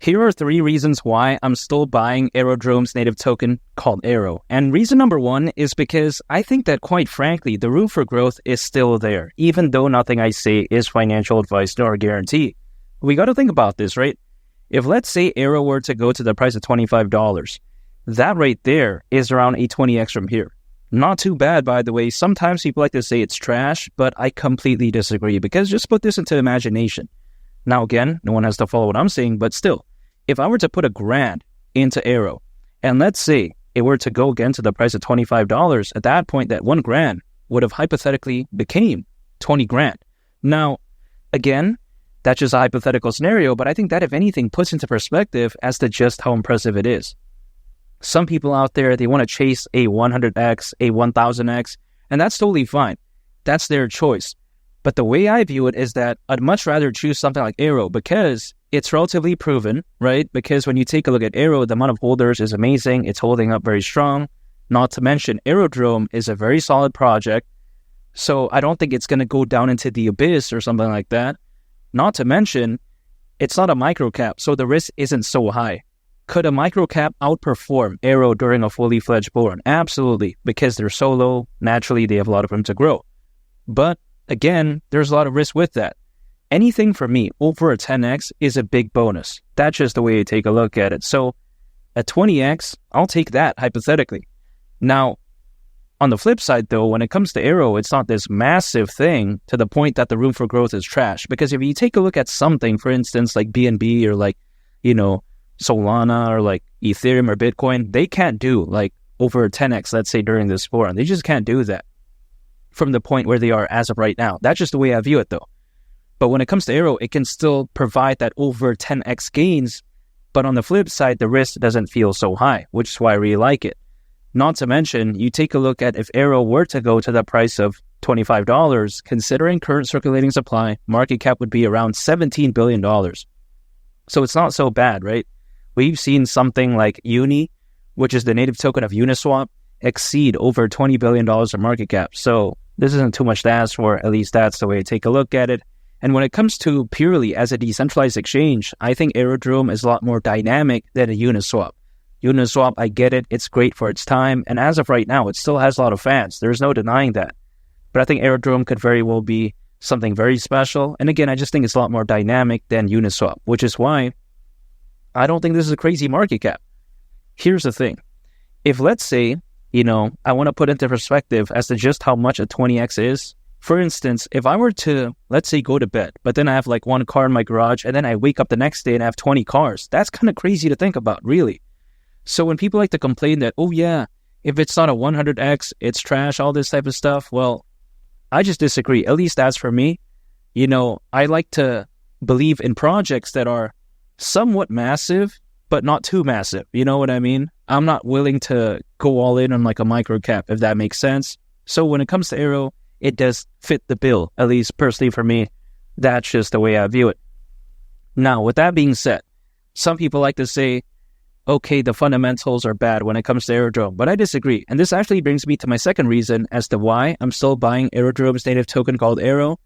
Here are 3 reasons why I'm still buying Aerodrome's native token called AERO. And reason number 1 is because I think that, quite frankly, the room for growth is still there, even though nothing I say is financial advice nor a guarantee. We got to think about this, right? If, let's say, AERO were to go to the price of $25, that right there is around a 20x from here. Not too bad, by the way. Sometimes people like to say it's trash, but I completely disagree, because just put this into imagination. Now, again, no one has to follow what I'm saying, but still, if I were to put $1,000 into AERO, and let's say it were to go again to the price of $25, at that point, that $1,000 would have hypothetically became $20,000. Now, again, that's just a hypothetical scenario, but I think that, if anything, puts into perspective as to just how impressive it is. Some people out there, they want to chase a 100x, a 1000x, and that's totally fine. That's their choice. But the way I view it is that I'd much rather choose something like AERO, because it's relatively proven, right? Because when you take a look at AERO, the amount of holders is amazing. It's holding up very strong. Not to mention, Aerodrome is a very solid project. So I don't think it's going to go down into the abyss or something like that. Not to mention, it's not a microcap, so the risk isn't so high. Could a microcap outperform AERO during a fully fledged bull run? Absolutely, because they're so low, naturally they have a lot of room to grow. But again, there's a lot of risk with that. Anything for me over a 10x is a big bonus. That's just the way I take a look at it. So a 20x, I'll take that hypothetically. Now, on the flip side, though, when it comes to AERO, it's not this massive thing to the point that the room for growth is trash. Because if you take a look at something, for instance, like BNB or like, Solana or like Ethereum or Bitcoin, they can't do like over a 10x, let's say, during this forum. They just can't do that from the point where they are as of right now. That's just the way I view it, though. But when it comes to AERO, it can still provide that over 10x gains. But on the flip side, the risk doesn't feel so high, which is why I really like it. Not to mention, you take a look at if AERO were to go to the price of $25, considering current circulating supply, market cap would be around $17 billion. So it's not so bad, right? We've seen something like Uni, which is the native token of Uniswap, exceed over $20 billion of market cap. So this isn't too much to ask for. At least that's the way I take a look at it. And when it comes to purely as a decentralized exchange, I think Aerodrome is a lot more dynamic than a Uniswap. Uniswap, I get it. It's great for its time. And as of right now, it still has a lot of fans. There's no denying that. But I think Aerodrome could very well be something very special. And again, I just think it's a lot more dynamic than Uniswap, which is why I don't think this is a crazy market cap. Here's the thing. If, let's say, I want to put into perspective as to just how much a 20x is. For instance, if I were to, let's say, go to bed, but then I have like one car in my garage, and then I wake up the next day and I have 20 cars, that's kind of crazy to think about, really. So when people like to complain that, oh yeah, if it's not a 100x, it's trash, all this type of stuff, well, I just disagree. At least that's for me. I like to believe in projects that are somewhat massive, but not too massive. You know what I mean? I'm not willing to go all in on like a micro cap, if that makes sense. So when it comes to AERO, it does fit the bill, at least personally for me. That's just the way I view it. Now, with that being said, some people like to say, okay, the fundamentals are bad when it comes to Aerodrome, but I disagree. And this actually brings me to my second reason as to why I'm still buying Aerodrome's native token called AERO.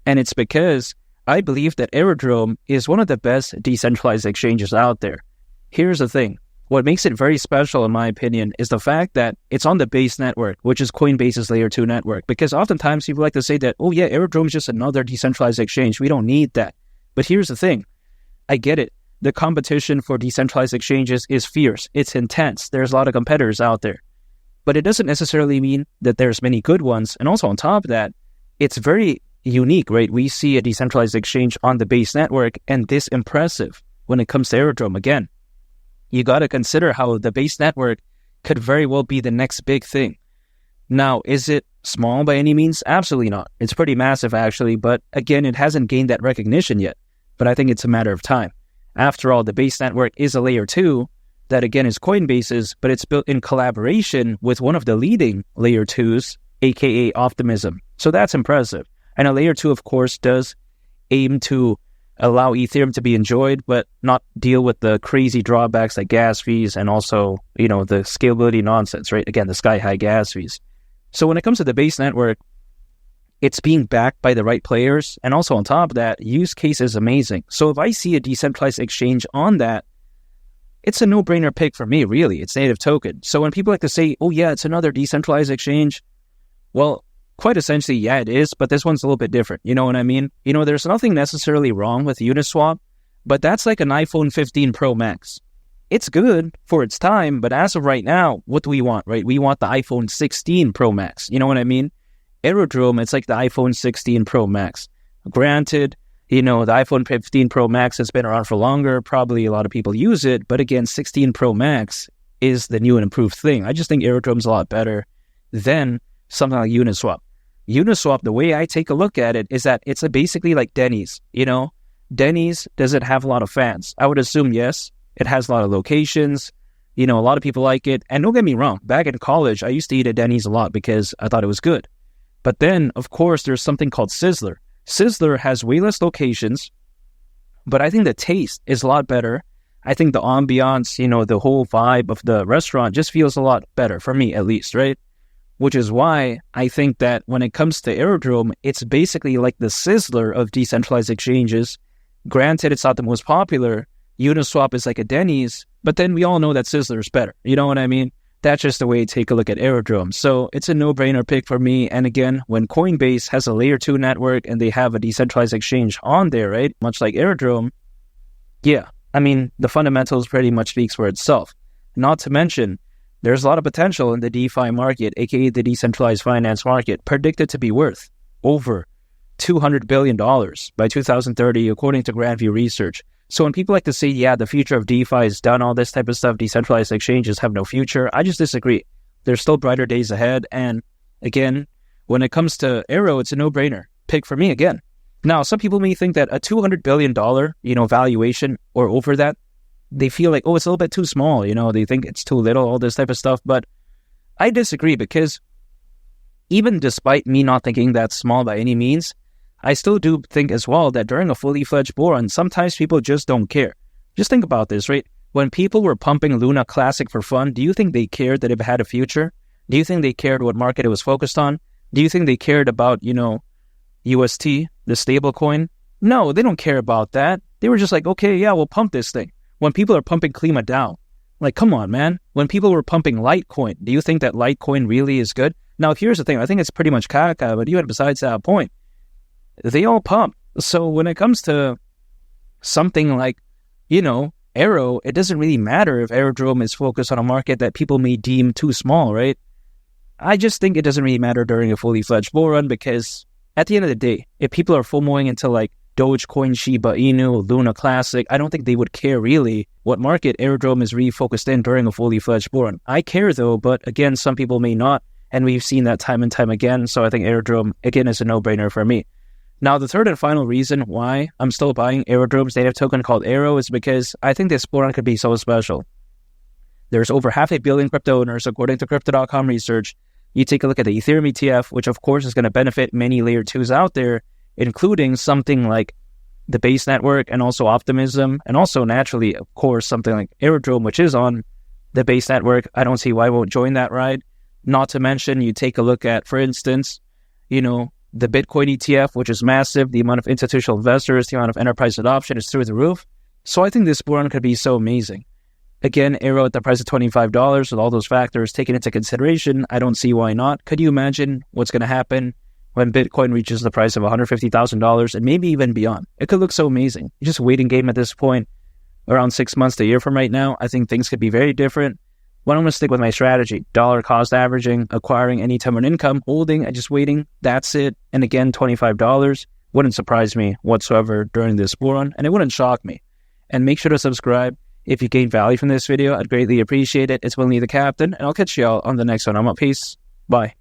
And it's because I believe that Aerodrome is one of the best decentralized exchanges out there. Here's the thing. What makes it very special, in my opinion, is the fact that it's on the base network, which is Coinbase's layer 2 network. Because oftentimes people like to say that, oh yeah, Aerodrome is just another decentralized exchange. We don't need that. But here's the thing. I get it. The competition for decentralized exchanges is fierce. It's intense. There's a lot of competitors out there. But it doesn't necessarily mean that there's many good ones. And also on top of that, it's very unique, right? We see a decentralized exchange on the base network and this impressive when it comes to Aerodrome. Again, you got to consider how the base network could very well be the next big thing. Now, is it small by any means? Absolutely not. It's pretty massive, actually. But again, it hasn't gained that recognition yet. But I think it's a matter of time. After all, the base network is a layer 2 that, again, is Coinbase's, but it's built in collaboration with one of the leading layer 2s, aka Optimism. So that's impressive. And a layer 2, of course, does aim to allow Ethereum to be enjoyed, but not deal with the crazy drawbacks like gas fees and also, the scalability nonsense, right? Again, the sky-high gas fees. So when it comes to the base network, it's being backed by the right players. And also on top of that, use case is amazing. So if I see a decentralized exchange on that, it's a no-brainer pick for me, really. It's native token. So when people like to say, oh yeah, it's another decentralized exchange, well, quite essentially, yeah, it is, but this one's a little bit different. You know what I mean? You know, there's nothing necessarily wrong with Uniswap, but that's like an iPhone 15 Pro Max. It's good for its time, but as of right now, what do we want, right? We want the iPhone 16 Pro Max. You know what I mean? Aerodrome, it's like the iPhone 16 Pro Max. Granted, you know, the iPhone 15 Pro Max has been around for longer. Probably a lot of people use it. But again, 16 Pro Max is the new and improved thing. I just think Aerodrome's a lot better than something like Uniswap. Uniswap, the way I take a look at it is that it's basically like Denny's, you know? Denny's, does it have a lot of fans? I would assume yes. It has a lot of locations. You know, a lot of people like it. And don't get me wrong, back in college, I used to eat at Denny's a lot because I thought it was good. But then, of course, there's something called Sizzler. Sizzler has way less locations, but I think the taste is a lot better. I think the ambiance, you know, the whole vibe of the restaurant just feels a lot better, for me at least, right? Which is why I think that when it comes to Aerodrome, it's basically like the Sizzler of decentralized exchanges. Granted, it's not the most popular. Uniswap is like a Denny's, but then we all know that Sizzler is better. You know what I mean? That's just the way to take a look at Aerodrome. So it's a no-brainer pick for me. And again, when Coinbase has a layer 2 network and they have a decentralized exchange on there, right? Much like Aerodrome, yeah, I mean, the fundamentals pretty much speaks for itself. Not to mention, there's a lot of potential in the DeFi market, aka the decentralized finance market, predicted to be worth over $200 billion by 2030, according to Grandview Research. So when people like to say, yeah, the future of DeFi is done, all this type of stuff, decentralized exchanges have no future, I just disagree. There's still brighter days ahead. And again, when it comes to AERO, it's a no-brainer pick for me again. Now, some people may think that a $200 billion, you know, valuation or over that, they feel like, oh, it's a little bit too small. You know, they think it's too little, all this type of stuff. But I disagree because even despite me not thinking that's small by any means, I still do think as well that during a fully fledged bull run, sometimes people just don't care. Just think about this, right? When people were pumping Luna Classic for fun, do you think they cared that it had a future? Do you think they cared what market it was focused on? Do you think they cared about, you know, UST, the stable coin? No, they don't care about that. They were just like, okay, yeah, we'll pump this thing. When people are pumping Klima down, like, come on, man. When people were pumping Litecoin, do you think that Litecoin really is good? Now, here's the thing. I think it's pretty much caca, but even besides that point, they all pump. So when it comes to something like, you know, AERO, it doesn't really matter if Aerodrome is focused on a market that people may deem too small, right? I just think it doesn't really matter during a fully fledged bull run because at the end of the day, if people are FOMOing into like Dogecoin, Shiba Inu, Luna Classic, I don't think they would care really what market Aerodrome is really focused in during a fully fledged bull run. I care though, but again, some people may not, and we've seen that time and time again. So I think Aerodrome, again, is a no-brainer for me. Now, the third and final reason why I'm still buying Aerodrome's native token called AERO is because I think this bull run could be so special. There's over 500 million crypto owners, according to Crypto.com research. You take a look at the Ethereum ETF, which of course is going to benefit many layer 2s out there, including something like the Base Network and also Optimism, and also naturally, of course, something like Aerodrome, which is on the Base Network. I don't see why I won't join that ride. Not to mention, you take a look at, for instance, you know, the Bitcoin ETF, which is massive. The amount of institutional investors, the amount of enterprise adoption is through the roof. So I think this bull run could be so amazing. Again, AERO at the price of $25 with all those factors taken into consideration, I don't see why not. Could you imagine what's going to happen when Bitcoin reaches the price of $150,000 and maybe even beyond? It could look so amazing. You're just a waiting game at this point, around 6 months to a year from right now. I think things could be very different. But I'm going to stick with my strategy. Dollar cost averaging, acquiring any time on income, holding, and just waiting. That's it. And again, $25 wouldn't surprise me whatsoever during this bull run, and it wouldn't shock me. And make sure to subscribe. If you gained value from this video, I'd greatly appreciate it. It's Willie the Captain, and I'll catch y'all on the next one. I'm out. Peace. Bye.